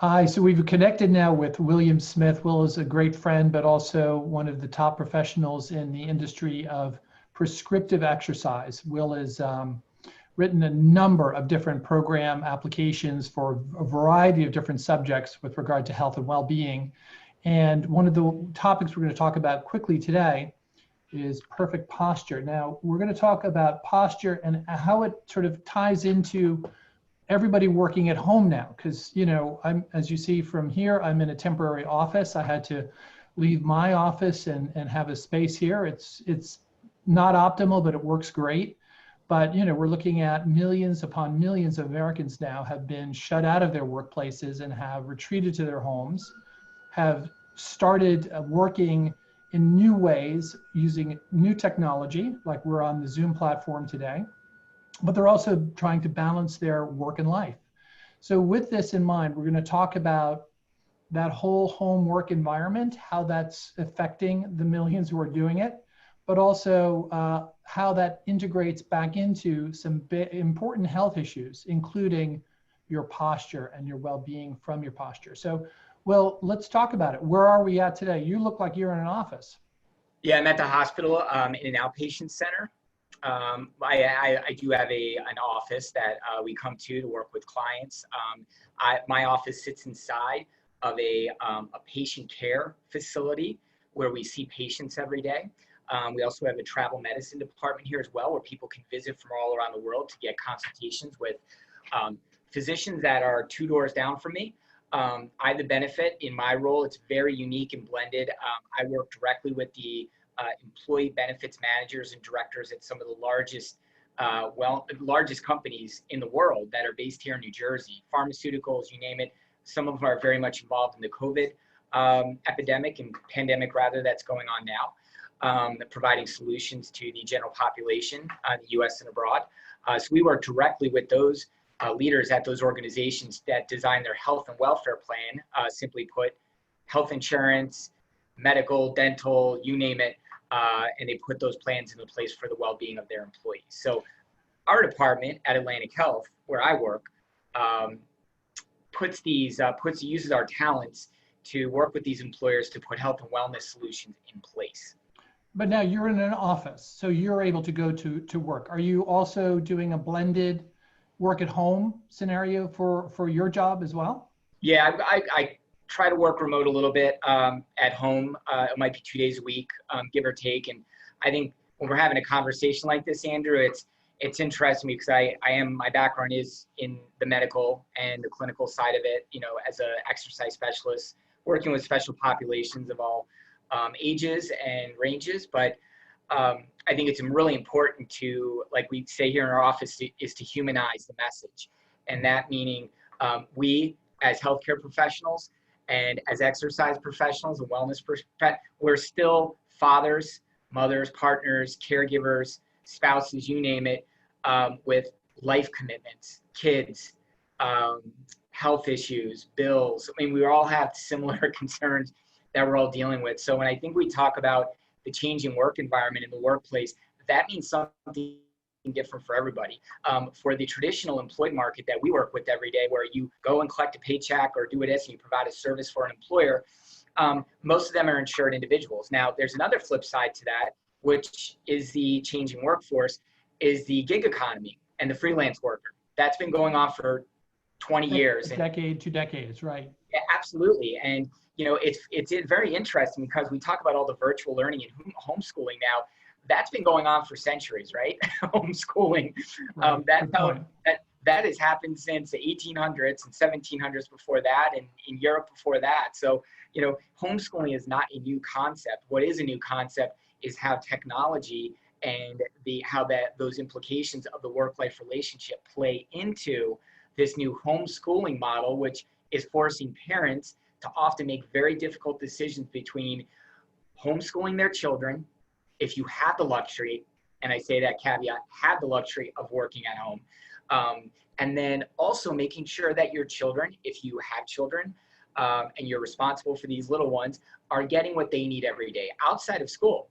Hi, so we've connected now with William Smith. Will is a great friend, but also one of the top professionals in the industry of prescriptive exercise. Will has written a number of different program applications for a variety of different subjects with regard to health and well-being. And one of the topics we're going to talk about quickly today is perfect posture. Now, we're going to talk about posture and how it sort of ties into everybody working at home now, because I'm, as you see from here, I'm in a temporary office. I had to leave my office and have a space here. It's not optimal, but it works great. But we're looking at millions upon millions of Americans now have been shut out of their workplaces and have retreated to their homes, have started working in new ways using new technology, like we're on the Zoom platform today, but they're also trying to balance their work and life. So with this in mind, we're going to talk about that whole home work environment, how that's affecting the millions who are doing it, but also how that integrates back into some important health issues, including your posture and your well-being from your posture. So, well, let's talk about it. Where are we at today? You look like you're in an office. Yeah, I'm at the hospital in an outpatient center. I do have an office that we come to work with clients. My office sits inside of a patient care facility where we see patients every day. We also have a travel medicine department here as well, where people can visit from all around the world to get consultations with physicians that are 2 doors down from me. I have the benefit in my role, it's very unique and blended. I work directly with the employee benefits managers and directors at some of the largest companies in the world that are based here in New Jersey, pharmaceuticals, you name it. Some of them are very much involved in the COVID epidemic and pandemic rather that's going on now, providing solutions to the general population in the US and abroad. So we work directly with those leaders at those organizations that design their health and welfare plan, simply put, health insurance, medical, dental, you name it, and they put those plans into place for the well-being of their employees. So our department at Atlantic Health, where I work, uses our talents to work with these employers to put health and wellness solutions in place. But now you're in an office, so you're able to go to work. Are you also doing a blended work at home scenario for your job as well? Yeah, I try to work remote a little bit at home. It might be 2 days a week, give or take. And I think when we're having a conversation like this, Andrew, it's interesting because my background is in the medical and the clinical side of it, as an exercise specialist, working with special populations of all ages and ranges. But I think it's really important to, like we say here in our office, is to humanize the message. And that meaning we as healthcare professionals and as exercise professionals and wellness we're still fathers, mothers, partners, caregivers, spouses, you name it, with life commitments, kids, health issues, bills. I mean, we all have similar concerns that we're all dealing with. So when I think we talk about the changing work environment in the workplace, that means something different for everybody. For the traditional employed market that we work with every day, where you go and collect a paycheck or do it as you provide a service for an employer, most of them are insured individuals. Now, there's another flip side to that, which is the changing workforce, is the gig economy and the freelance worker. That's been going on for 20 years. A decade, 2 decades, right? Yeah, absolutely. And it's very interesting because we talk about all the virtual learning and homeschooling now. That's been going on for centuries, right? Homeschooling. Right. That has happened since the 1800s and 1700s before that, and in Europe before that. So, homeschooling is not a new concept. What is a new concept is how technology and those implications of the work-life relationship play into this new homeschooling model, which is forcing parents to often make very difficult decisions between homeschooling their children, if you have the luxury, and I say that caveat, have the luxury of working at home, and then also making sure that your children, if you have children, and you're responsible for these little ones, are getting what they need every day outside of school.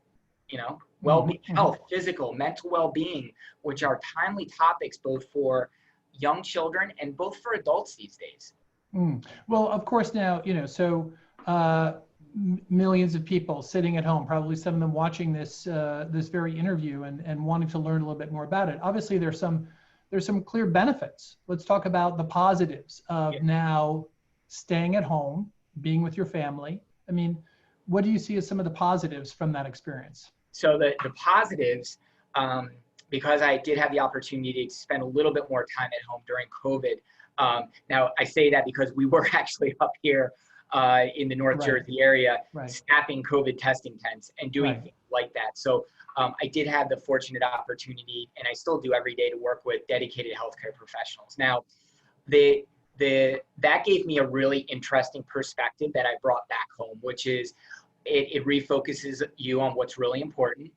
Well-being, health, physical, mental well-being, which are timely topics both for young children and both for adults these days. Well, of course now, so millions of people sitting at home, probably some of them watching this very interview and wanting to learn a little bit more about it. Obviously, there's some clear benefits. Let's talk about the positives of now staying at home, being with your family. I mean, what do you see as some of the positives from that experience? So the positives, because I did have the opportunity to spend a little bit more time at home during COVID. Now I say that because we were actually up here in the North Jersey area, staffing COVID testing tents and doing things like that. So I did have the fortunate opportunity, and I still do every day, to work with dedicated healthcare professionals. Now, that gave me a really interesting perspective that I brought back home, which is it refocuses you on what's really important.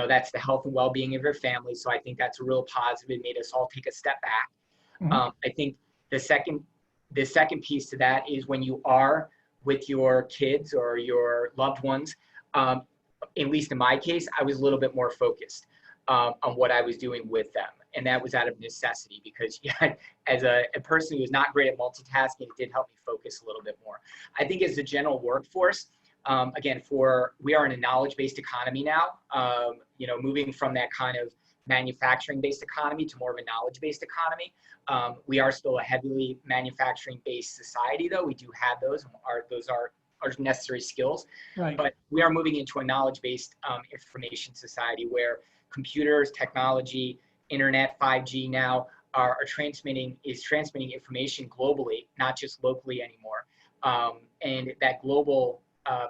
That's the health and well-being of your family. So I think that's a real positive. It made us all take a step back. I think the second piece to that is when you are with your kids or your loved ones, at least in my case, I was a little bit more focused on what I was doing with them. And that was out of necessity, because as a person who is not great at multitasking, it did help me focus a little bit more. I think as the general workforce, again, we are in a knowledge-based economy now, moving from that kind of manufacturing-based economy to more of a knowledge-based economy. We are still a heavily manufacturing-based society, though. We do have those. Those are necessary skills. But we are moving into a knowledge-based information society where computers, technology, internet, 5G now are transmitting information globally, not just locally anymore. And that global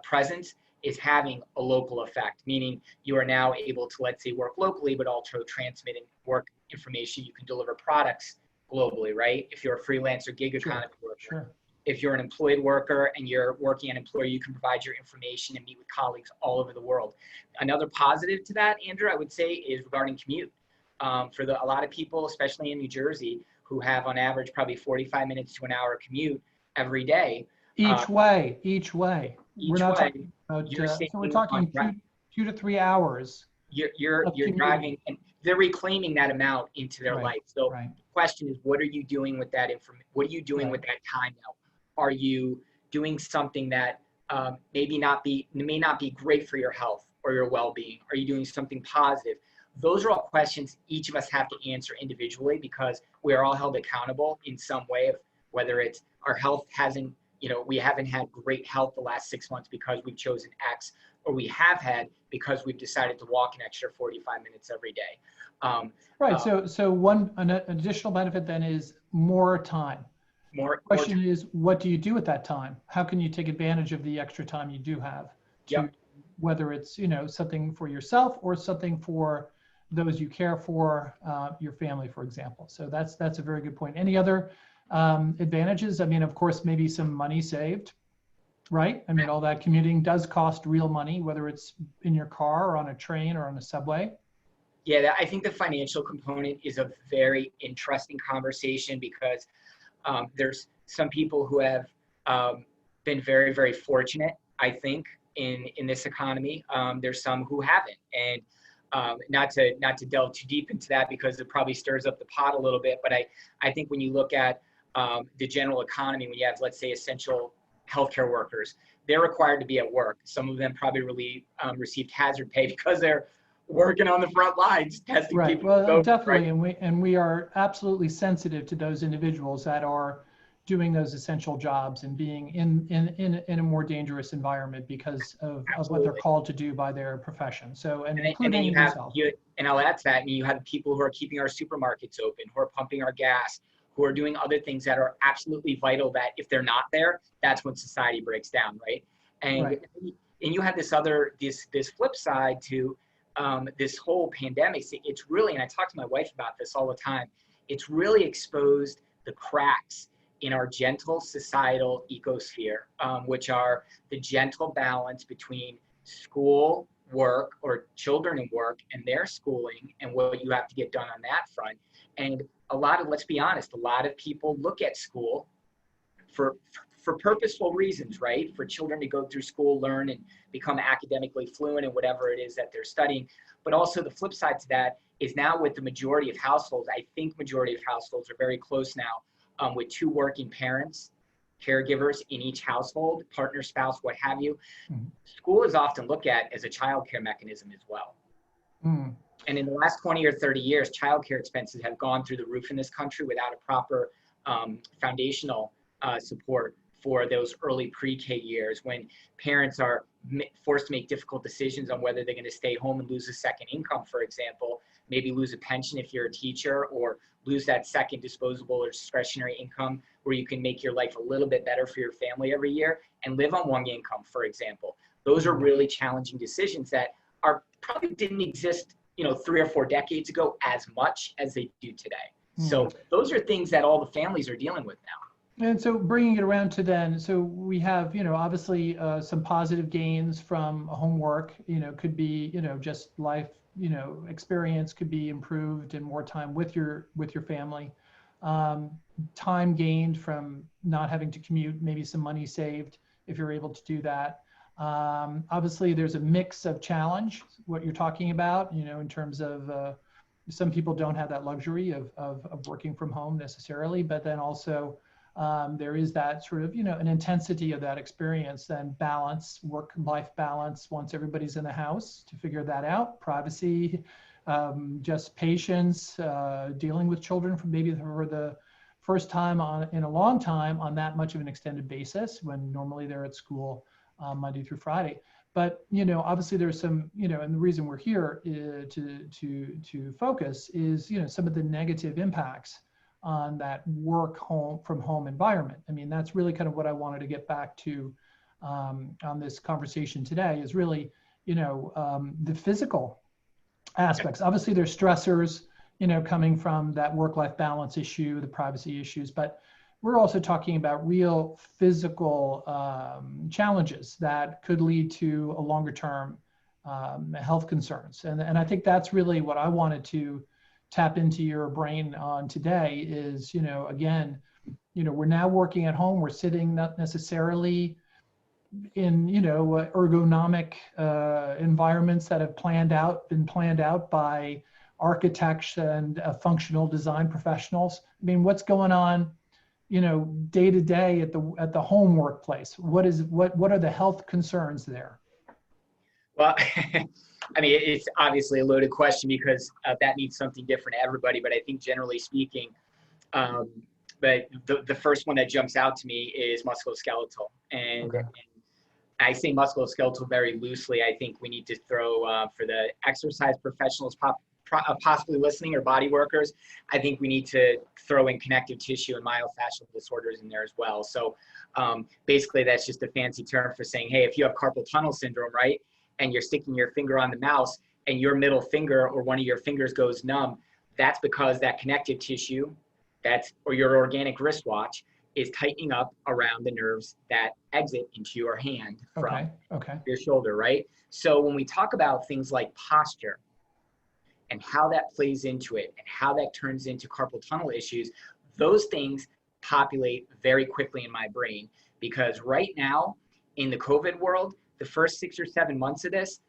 presence is having a local effect, meaning you are now able to, let's say, work locally, but also transmitting work information. You can deliver products globally, right? If you're a freelancer, gig economy worker. If you're an employed worker and you're working at an employer, you can provide your information and meet with colleagues all over the world. Another positive to that, Andrew, I would say, is regarding commute. For a lot of people, especially in New Jersey, who have on average probably 45 minutes to an hour commute every day. Each way. We're not talking about, so we're talking 2 to 3 hours. You're driving, and they're reclaiming that amount into their life. So the question is, what are you doing with that information? What are you doing with that time now? Are you doing something that may not be great for your health or your well-being? Are you doing something positive? Those are all questions each of us have to answer individually, because we are all held accountable in some way, of whether it's our health hasn't, we haven't had great health the last 6 months because we've chosen X, or we have had because we've decided to walk an extra 45 minutes every day. So an additional benefit then is more time. The question is, what do you do with that time? How can you take advantage of the extra time you do have? Whether it's something for yourself or something for those you care for, your family, for example. So that's a very good point. Any other advantages? I mean, of course, maybe some money saved, right? I mean, all that commuting does cost real money, whether it's in your car or on a train or on a subway. Yeah, I think the financial component is a very interesting conversation, because there's some people who have been very, very fortunate, I think, in this economy. There's some who haven't, and not to delve too deep into that, because it probably stirs up the pot a little bit. But I think when you look at the general economy, when you have, let's say, essential healthcare workers, they're required to be at work. Some of them probably really received hazard pay because they're working on the front lines, testing people. Well, definitely, and we are absolutely sensitive to those individuals that are doing those essential jobs and being in a more dangerous environment because of what they're called to do by their profession. So, and then you have, and I'll add to that, and you have people who are keeping our supermarkets open, who are pumping our gas, who are doing other things that are absolutely vital, that if they're not there, that's when society breaks down, right? And you have this flip side to this whole pandemic. It's really, and I talk to my wife about this all the time, it's really exposed the cracks in our gentle societal ecosphere, which are the gentle balance between school, work, or children and work, and their schooling, and what you have to get done on that front. And let's be honest, a lot of people look at school for purposeful reasons, right? For children to go through school, learn, and become academically fluent in whatever it is that they're studying. But also the flip side to that is, now with the majority of households, I think majority of households are very close now, with 2 working parents caregivers in each household, partner, spouse, what have you, Mhm. school is often looked at as a childcare mechanism as well. Mm. And in the last 20 or 30 years, childcare expenses have gone through the roof in this country without a proper foundational support for those early pre-K years, when parents are forced to make difficult decisions on whether they're going to stay home and lose a second income, for example, maybe lose a pension if you're a teacher, or lose that second disposable or discretionary income where you can make your life a little bit better for your family every year and live on one income, for example. Those are really challenging decisions that are probably didn't exist 3 or 4 decades ago as much as they do today. So those are things that all the families are dealing with now. And so bringing it around to then, so we have, obviously some positive gains from homework, could be, just life, experience could be improved and more time with your family. Time gained from not having to commute, maybe some money saved if you're able to do that. Obviously, there's a mix of challenge, what you're talking about, in terms of some people don't have that luxury of working from home necessarily, but then also there is that sort of, an intensity of that experience, then balance, work-life balance once everybody's in the house to figure that out, privacy, just patience, dealing with children for maybe for the first time in a long time on that much of an extended basis when normally they're at school Monday through Friday. But, obviously there's some, and the reason we're here to focus is, some of the negative impacts on that from home environment. I mean, that's really kind of what I wanted to get back to on this conversation today is really, the physical aspects. Obviously there's stressors, coming from that work-life balance issue, the privacy issues, but we're also talking about real physical challenges that could lead to a longer term health concerns. And I think that's really what I wanted to tap into your brain on today is, again, we're now working at home, we're sitting not necessarily in, ergonomic environments that have been planned out by architects and functional design professionals. I mean, what's going on, day to day at the home workplace? What are the health concerns there? Well, I mean, it's obviously a loaded question because that means something different to everybody. But I think generally speaking, but the first one that jumps out to me is musculoskeletal. And, Okay. and I say musculoskeletal very loosely. I think we need to throw for the exercise professionals possibly listening or body workers, I think we need to throw in connective tissue and myofascial disorders in there as well. So basically that's just a fancy term for saying, hey, if you have carpal tunnel syndrome, right, and you're sticking your finger on the mouse and your middle finger or one of your fingers goes numb, that's because that connective tissue or your organic wristwatch is tightening up around the nerves that exit into your hand from your shoulder, right? So when we talk about things like posture, and how that plays into it and how that turns into carpal tunnel issues, those things populate very quickly in my brain because right now in the COVID world, the first 6 or 7 months of this,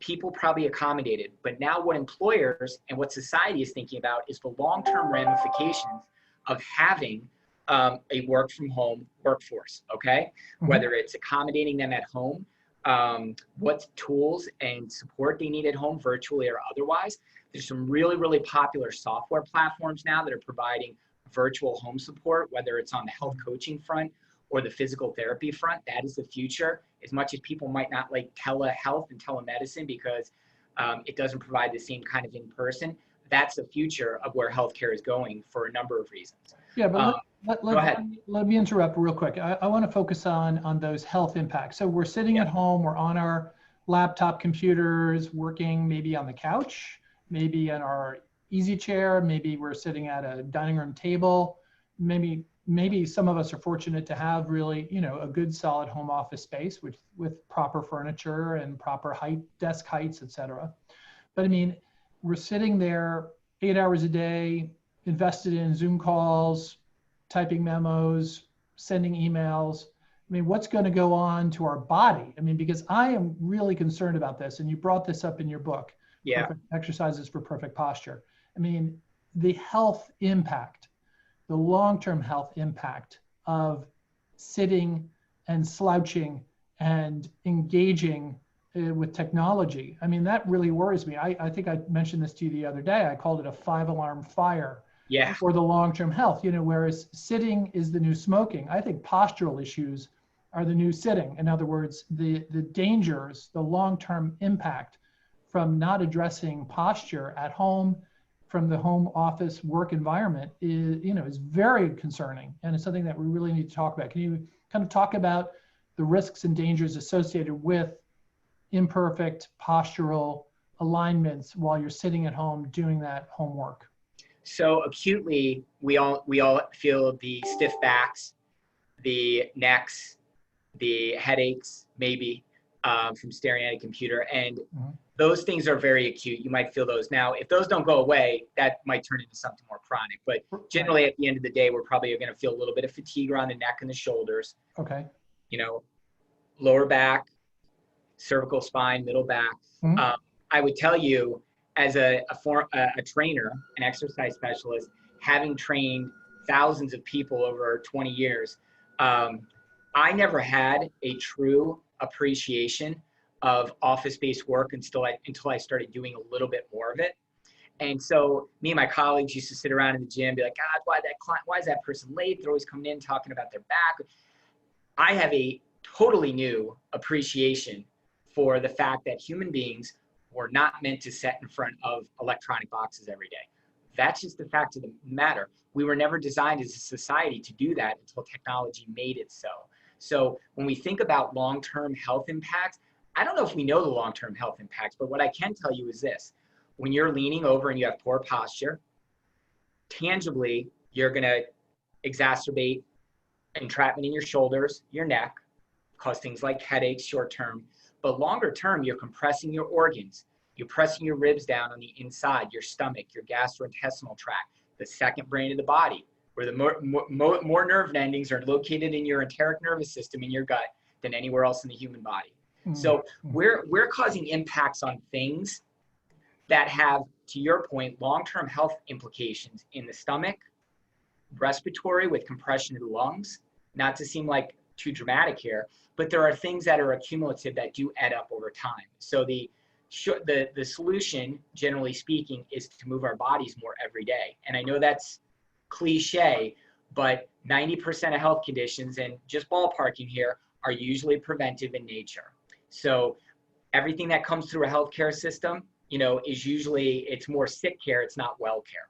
people probably accommodated. But now what employers and what society is thinking about is the long-term ramifications of having a work from home workforce, okay? Mm-hmm. Whether it's accommodating them at home, what tools and support they need at home, virtually or otherwise. There's some really, really popular software platforms now that are providing virtual home support, whether it's on the health coaching front or the physical therapy front. That is the future, as much as people might not like telehealth and telemedicine because it doesn't provide the same kind of in-person. That's the future of where healthcare is going for a number of reasons. Yeah, but let me interrupt real quick. I want to focus on those health impacts. So we're sitting at home, we're on our laptop computers, working maybe on the couch, maybe in our easy chair, maybe we're sitting at a dining room table. Maybe some of us are fortunate to have really, a good solid home office space with proper furniture and proper desk heights, et cetera. But I mean, we're sitting there 8 hours a day, invested in Zoom calls, typing memos, sending emails. I mean, what's going to go on to our body? I mean, because I am really concerned about this, and you brought this up in your book, Perfect Exercises for Perfect Posture. I mean, the health impact, the long-term health impact of sitting and slouching and engaging with technology. I mean, that really worries me. I think I mentioned this to you the other day. I called it a 5-alarm fire Yeah. for the long-term health, whereas sitting is the new smoking. I think postural issues are the new sitting. In other words, the dangers, the long-term impact from not addressing posture at home, from the home office work environment is very concerning, and it's something that we really need to talk about. Can you kind of talk about the risks and dangers associated with imperfect postural alignments while you're sitting at home doing that homework? So acutely, we all feel the stiff backs, the necks, the headaches, maybe from staring at a computer, and those things are very acute. You might feel those. Now, if those don't go away, that might turn into something more chronic. But generally, at the end of the day, we're probably going to feel a little bit of fatigue around the neck and the shoulders. Okay. Lower back, cervical spine, middle back. I would tell you, as a trainer, an exercise specialist, having trained thousands of people over 20 years, I never had a true appreciation of office-based work until I started doing a little bit more of it. And so me and my colleagues used to sit around in the gym and be like, God, why is that person late? They're always coming in talking about their back. I have a totally new appreciation for the fact that human beings were not meant to sit in front of electronic boxes every day. That's just the fact of the matter. We were never designed as a society to do that until technology made it so. So when we think about long-term health impacts, I don't know if we know the long-term health impacts, but what I can tell you is this. When you're leaning over and you have poor posture, tangibly, you're going to exacerbate entrapment in your shoulders, your neck, cause things like headaches short-term. But longer term, you're compressing your organs. You're pressing your ribs down on the inside, your stomach, your gastrointestinal tract, the second brain of the body, where the more nerve endings are located in your enteric nervous system in your gut than anywhere else in the human body. So we're causing impacts on things that have, to your point, long-term health implications in the stomach, respiratory with compression of the lungs, not to seem like too dramatic here, but there are things that are accumulative that do add up over time. So the solution, generally speaking, is to move our bodies more every day. And I know that's cliche, but 90% of health conditions, and just ballparking here, are usually preventive in nature. So everything that comes through a healthcare system, is usually, it's more sick care, it's not well care.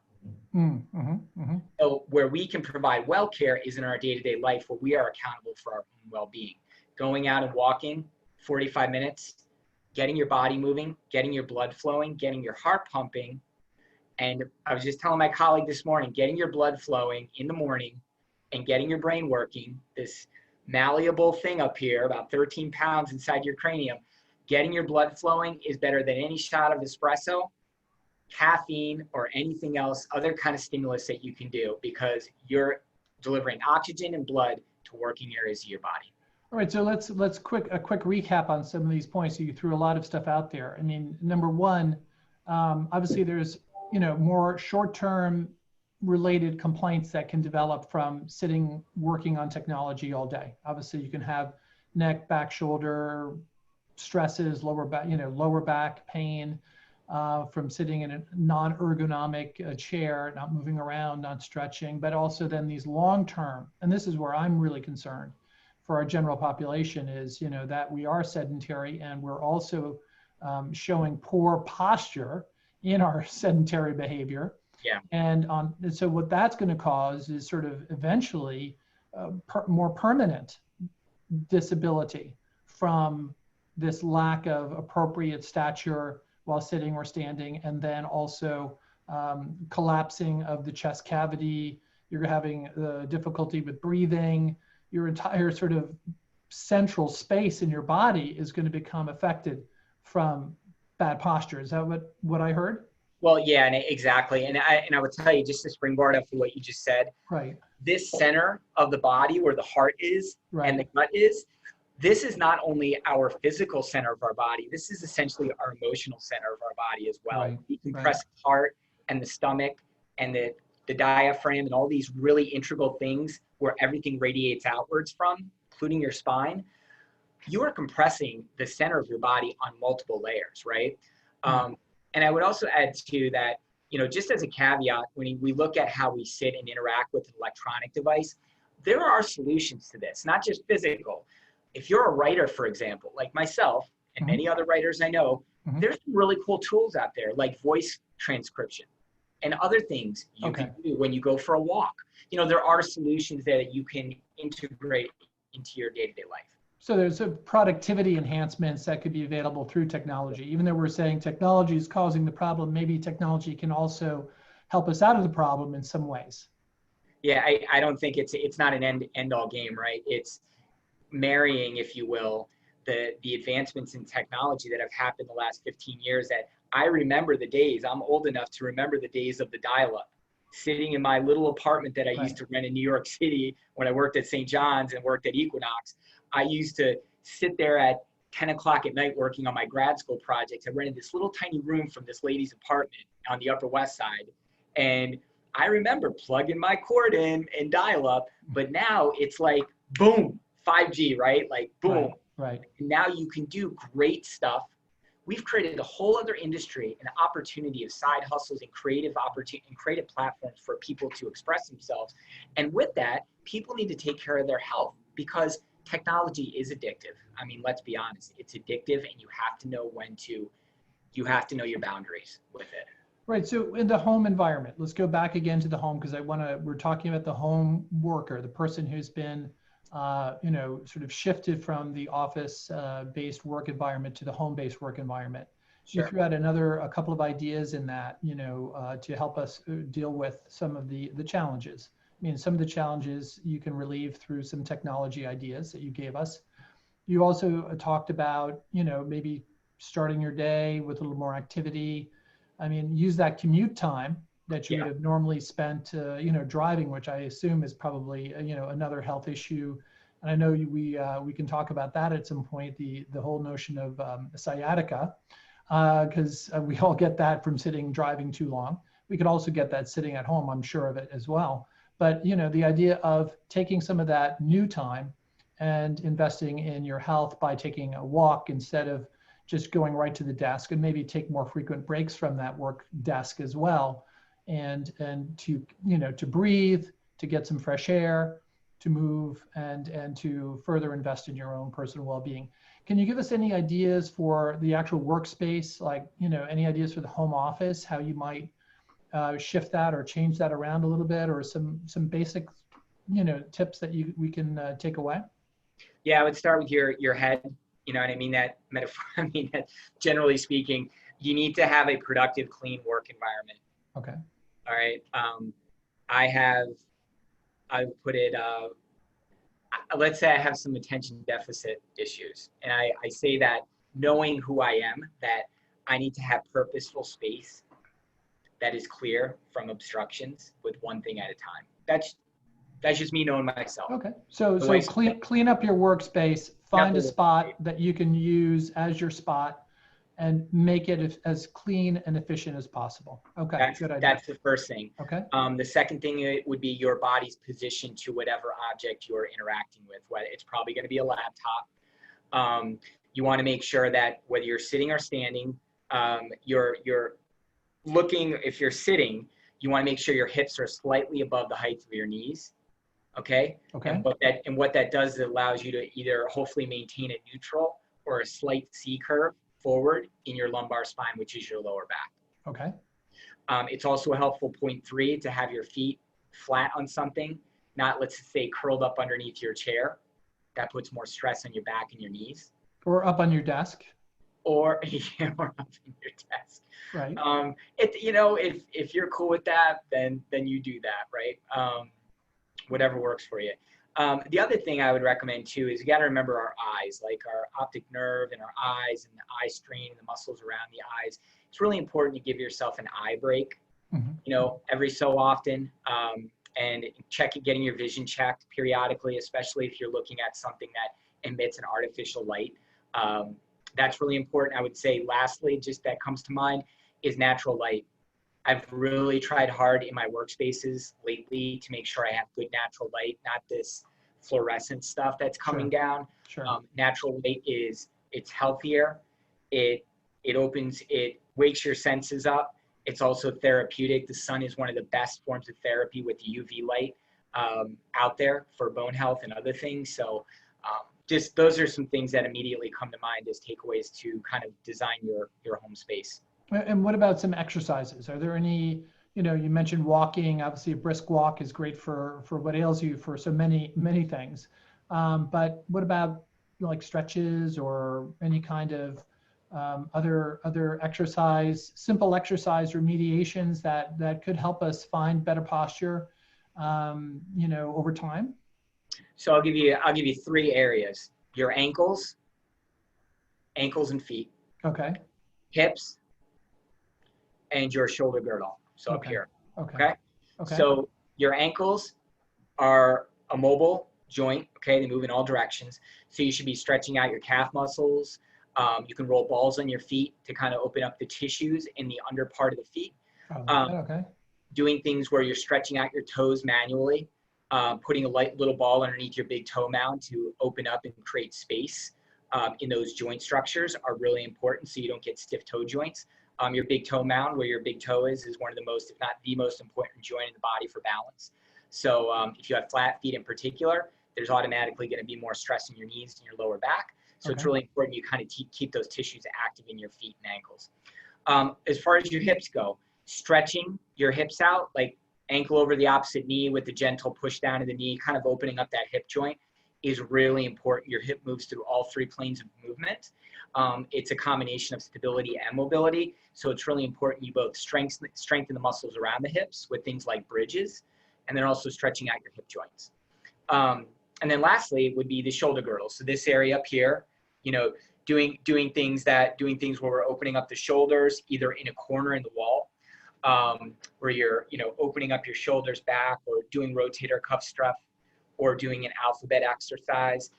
So where we can provide well care is in our day-to-day life, where we are accountable for our own well-being. Going out and walking 45 minutes, getting your body moving, getting your blood flowing, getting your heart pumping. And I was just telling my colleague this morning, getting your blood flowing in the morning and getting your brain working, this malleable thing up here, about 13 pounds inside your cranium, getting your blood flowing is better than any shot of espresso, caffeine, or anything else, other kind of stimulus that you can do, because you're delivering oxygen and blood to working areas of your body. All right, so let's a quick recap on some of these points. So you threw a lot of stuff out there. I mean, number one, obviously there's more short-term related complaints that can develop from sitting working on technology all day. Obviously, you can have neck, back, shoulder stresses, lower back pain from sitting in a non-ergonomic chair, not moving around, not stretching, but also then these long-term, and this is where I'm really concerned for our general population, is that we are sedentary and we're also showing poor posture in our sedentary behavior. Yeah. And so what that's going to cause is sort of eventually more permanent disability from this lack of appropriate stature while sitting or standing, and then also collapsing of the chest cavity. You're having difficulty with breathing. Your entire sort of central space in your body is going to become affected from bad posture. Is that what I heard? Well, yeah, and exactly. And I would tell you, just to springboard up to what you just said, right, this center of the body where the heart is and the gut is, this is not only our physical center of our body, this is essentially our emotional center of our body as well. Right. We compress the heart and the stomach and the the diaphragm, and all these really integral things where everything radiates outwards from, including your spine, you are compressing the center of your body on multiple layers, right? And I would also add to that, you know, just as a caveat, when we look at how we sit and interact with an electronic device, there are solutions to this, not just physical. If you're a writer, for example, like myself and many other writers I know, there's some really cool tools out there like voice transcription and other things you can do when you go for a walk. You know, there are solutions there that you can integrate into your day-to-day life. So there's a productivity enhancements that could be available through technology. Even though we're saying technology is causing the problem, maybe technology can also help us out of the problem in some ways. Yeah, I don't think it's not an end all game, right? It's marrying, if you will, the advancements in technology that have happened the last 15 years that I remember the days. I'm old enough to remember the days of the dial-up, sitting in my little apartment that I used to rent in New York City when I worked at St. John's and worked at Equinox. I used to sit there at 10 o'clock at night working on my grad school projects. I rented this little tiny room from this lady's apartment on the Upper West Side. And I remember plugging my cord in and dial up, but now it's like, boom, 5G, right? Like, boom. Right. Now you can do great stuff. We've created a whole other industry, an opportunity of side hustles and creative platforms for people to express themselves. And with that, people need to take care of their health because technology is addictive. I mean, let's be honest, it's addictive, and you have to know you have to know your boundaries with it. Right. So in the home environment, let's go back again to the home, because we're talking about the home worker, the person who's been, you know, sort of shifted from the office-based work environment to the home-based work environment. Sure. You threw out a couple of ideas in that, you know, to help us deal with some of the challenges. I mean, some of the challenges you can relieve through some technology ideas that you gave us. You also talked about, you know, maybe starting your day with a little more activity. I mean, use that commute time that you would have normally spent, you know, driving, which I assume is probably, you know, another health issue. And I know we can talk about that at some point, the whole notion of sciatica, because we all get that from driving too long. We could also get that sitting at home, I'm sure of it as well. But, you know, the idea of taking some of that new time and investing in your health by taking a walk instead of just going right to the desk, and maybe take more frequent breaks from that work desk as well. And to, you know, to breathe, to get some fresh air, to move, and to further invest in your own personal well-being. Can you give us any ideas for the actual workspace? Like, you know, any ideas for the home office, how you might shift that or change that around a little bit, or some basic, you know, tips that we can take away? Yeah, I would start with your head. You know what I mean? That metaphor. I mean, that generally speaking, you need to have a productive, clean work environment. Okay. All right. I put it. Let's say I have some attention deficit issues, and I say that knowing who I am, that I need to have purposeful space that is clear from obstructions with one thing at a time. That's just me knowing myself. Okay. So clean up your workspace, find a spot that you can use as your spot, and make it as clean and efficient as possible. Okay, good idea. That's the first thing. Okay. The second thing would be your body's position to whatever object you're interacting with. Whether it's probably going to be a laptop. You want to make sure that whether you're sitting or standing, you're looking. If you're sitting, you want to make sure your hips are slightly above the height of your knees. Okay. Okay. And what that does is it allows you to either hopefully maintain a neutral or a slight C curve forward in your lumbar spine, which is your lower back. Okay. It's also a helpful point 3 to have your feet flat on something, not, let's say, curled up underneath your chair. That puts more stress on your back and your knees. Or up on your desk. Or, or up in your desk. Right. You know, if you're cool with that, then you do that, right? Whatever works for you. The other thing I would recommend too is you got to remember our eyes, like our optic nerve and our eyes and the eye strain and the muscles around the eyes. It's really important to give yourself an eye break, you know, every so often, and getting your vision checked periodically, especially if you're looking at something that emits an artificial light. That's really important. I would say lastly, just that comes to mind, is natural light. I've really tried hard in my workspaces lately to make sure I have good natural light, not this fluorescent stuff that's coming down. Sure. Natural light it's healthier. It wakes your senses up. It's also therapeutic. The sun is one of the best forms of therapy with UV light out there for bone health and other things. So just those are some things that immediately come to mind as takeaways to kind of design your home space. And what about some exercises? Are there any, you mentioned walking, obviously a brisk walk is great for what ails you for so many things. But what about like stretches or any kind of other exercise, simple exercise remediations that could help us find better posture, over time? So I'll give you 3 areas: your ankles and feet, Okay. hips, and your shoulder girdle. So up here. Okay. So your ankles are a mobile joint. Okay, they move in all directions. So you should be stretching out your calf muscles. You can roll balls on your feet to kind of open up the tissues in the under part of the feet. Okay. Doing things where you're stretching out your toes manually, putting a light little ball underneath your big toe mound to open up and create space in those joint structures are really important so you don't get stiff toe joints. Your big toe mound, where your big toe is one of the most, if not the most important joint in the body for balance. So if you have flat feet in particular, there's automatically going to be more stress in your knees and your lower back. So it's really important you kind of keep those tissues active in your feet and ankles. As far as your hips go, stretching your hips out, like ankle over the opposite knee with the gentle push down of the knee, kind of opening up that hip joint, is really important. Your hip moves through all 3 planes of movement. It's a combination of stability and mobility. So it's really important you both strengthen the muscles around the hips with things like bridges, and then also stretching out your hip joints. And then lastly would be the shoulder girdle. So this area up here, doing things where we're opening up the shoulders, either in a corner in the wall, where you're, opening up your shoulders back, or doing rotator cuff stuff, or doing an alphabet exercise.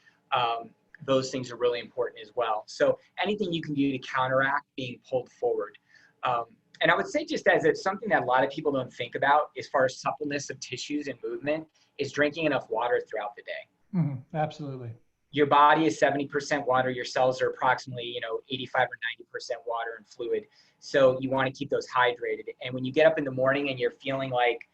Those things are really important as well. So anything you can do to counteract being pulled forward. And I would say, just as it's something that a lot of people don't think about as far as suppleness of tissues and movement, is drinking enough water throughout the day. Absolutely. Your body is 70% water. Your cells are approximately, 85 or 90% water and fluid. So you want to keep those hydrated. And when you get up in the morning and you're feeling like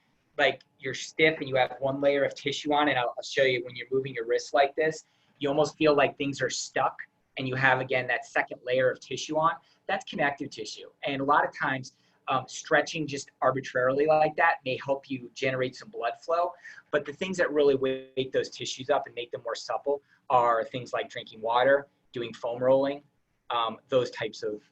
you're stiff and you have one layer of tissue on, and I'll show you when you're moving your wrist like this, you almost feel like things are stuck and you have, again, that second layer of tissue on. That's connective tissue. And a lot of times, stretching just arbitrarily like that may help you generate some blood flow. But the things that really wake those tissues up and make them more supple are things like drinking water, doing foam rolling, those types of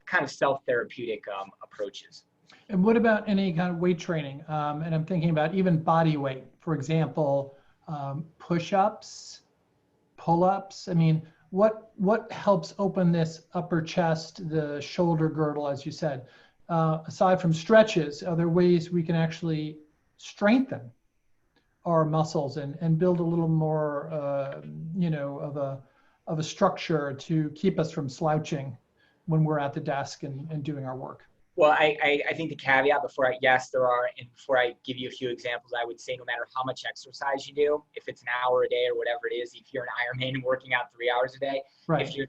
kind of self-therapeutic approaches. And what about any kind of weight training? And I'm thinking about even body weight, for example, push-ups, pull-ups. I mean, what helps open this upper chest, the shoulder girdle, as you said? Aside from stretches, are there ways we can actually strengthen our muscles and build a little more, of a structure to keep us from slouching when we're at the desk and doing our work? Well, I think the caveat yes, there are, and before I give you a few examples, I would say no matter how much exercise you do, if it's an hour a day or whatever it is, if you're an Ironman and working out 3 hours a day, right. if you're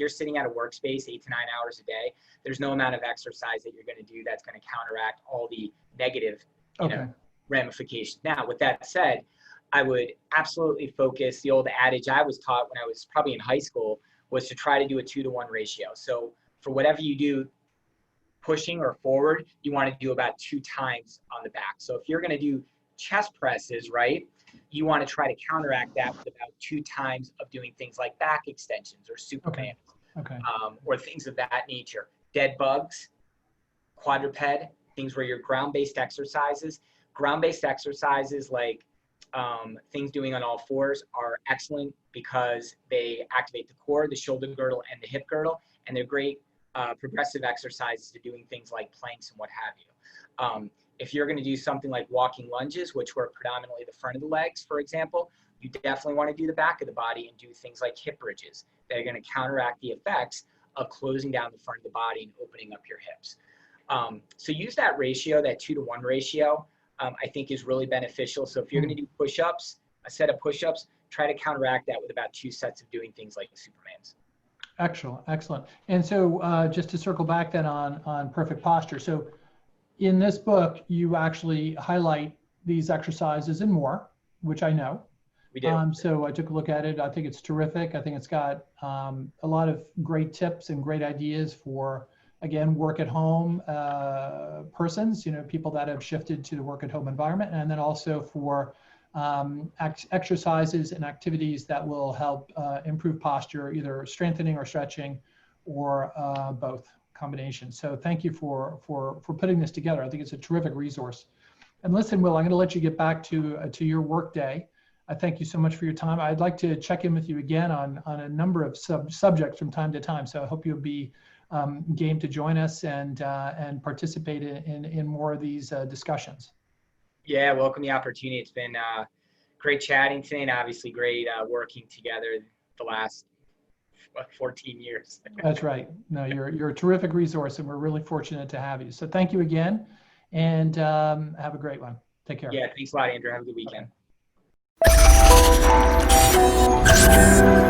sitting at a workspace 8 to 9 hours a day, there's no amount of exercise that you're going to do that's going to counteract all the negative, ramifications. Now, with that said, I would absolutely focus. The old adage I was taught when I was probably in high school was to try to do a 2-to-1 ratio. So for whatever you do, pushing or forward, you want to do about 2 times on the back. So if you're going to do chest presses, right, you want to try to counteract that with about 2 times of doing things like back extensions or Superman, or things of that nature. Dead bugs, quadruped, things where you're ground-based exercises. Ground-based exercises like things doing on all fours are excellent because they activate the core, the shoulder girdle, and the hip girdle, and they're great progressive exercises to doing things like planks and what have you. If you're going to do something like walking lunges, which work predominantly the front of the legs, for example, you definitely want to do the back of the body and do things like hip bridges that are going to counteract the effects of closing down the front of the body and opening up your hips. So use that ratio, that 2-to-1 ratio, I think is really beneficial. So if you're going to do push-ups, a set of push-ups, try to counteract that with about 2 sets of doing things like Superman's. Excellent, excellent. And so just to circle back then on perfect posture. So in this book, you actually highlight these exercises and more, which I know. We do. So I took a look at it. I think it's terrific. I think it's got a lot of great tips and great ideas for, again, work at home persons, people that have shifted to the work at home environment, and then also for exercises and activities that will help improve posture, either strengthening or stretching, or both combinations. So thank you for putting this together. I think it's a terrific resource. And listen, Will, I'm going to let you get back to your work day. I thank you so much for your time. I'd like to check in with you again on a number of subjects from time to time. So I hope you'll be game to join us and participate in more of these discussions. Yeah, welcome the opportunity. It's been great chatting today, and obviously great working together the last 14 years. That's right. No, you're a terrific resource, and we're really fortunate to have you. So thank you again, and have a great one. Take care. Yeah, thanks a lot, Andrew. Have a good weekend. Okay.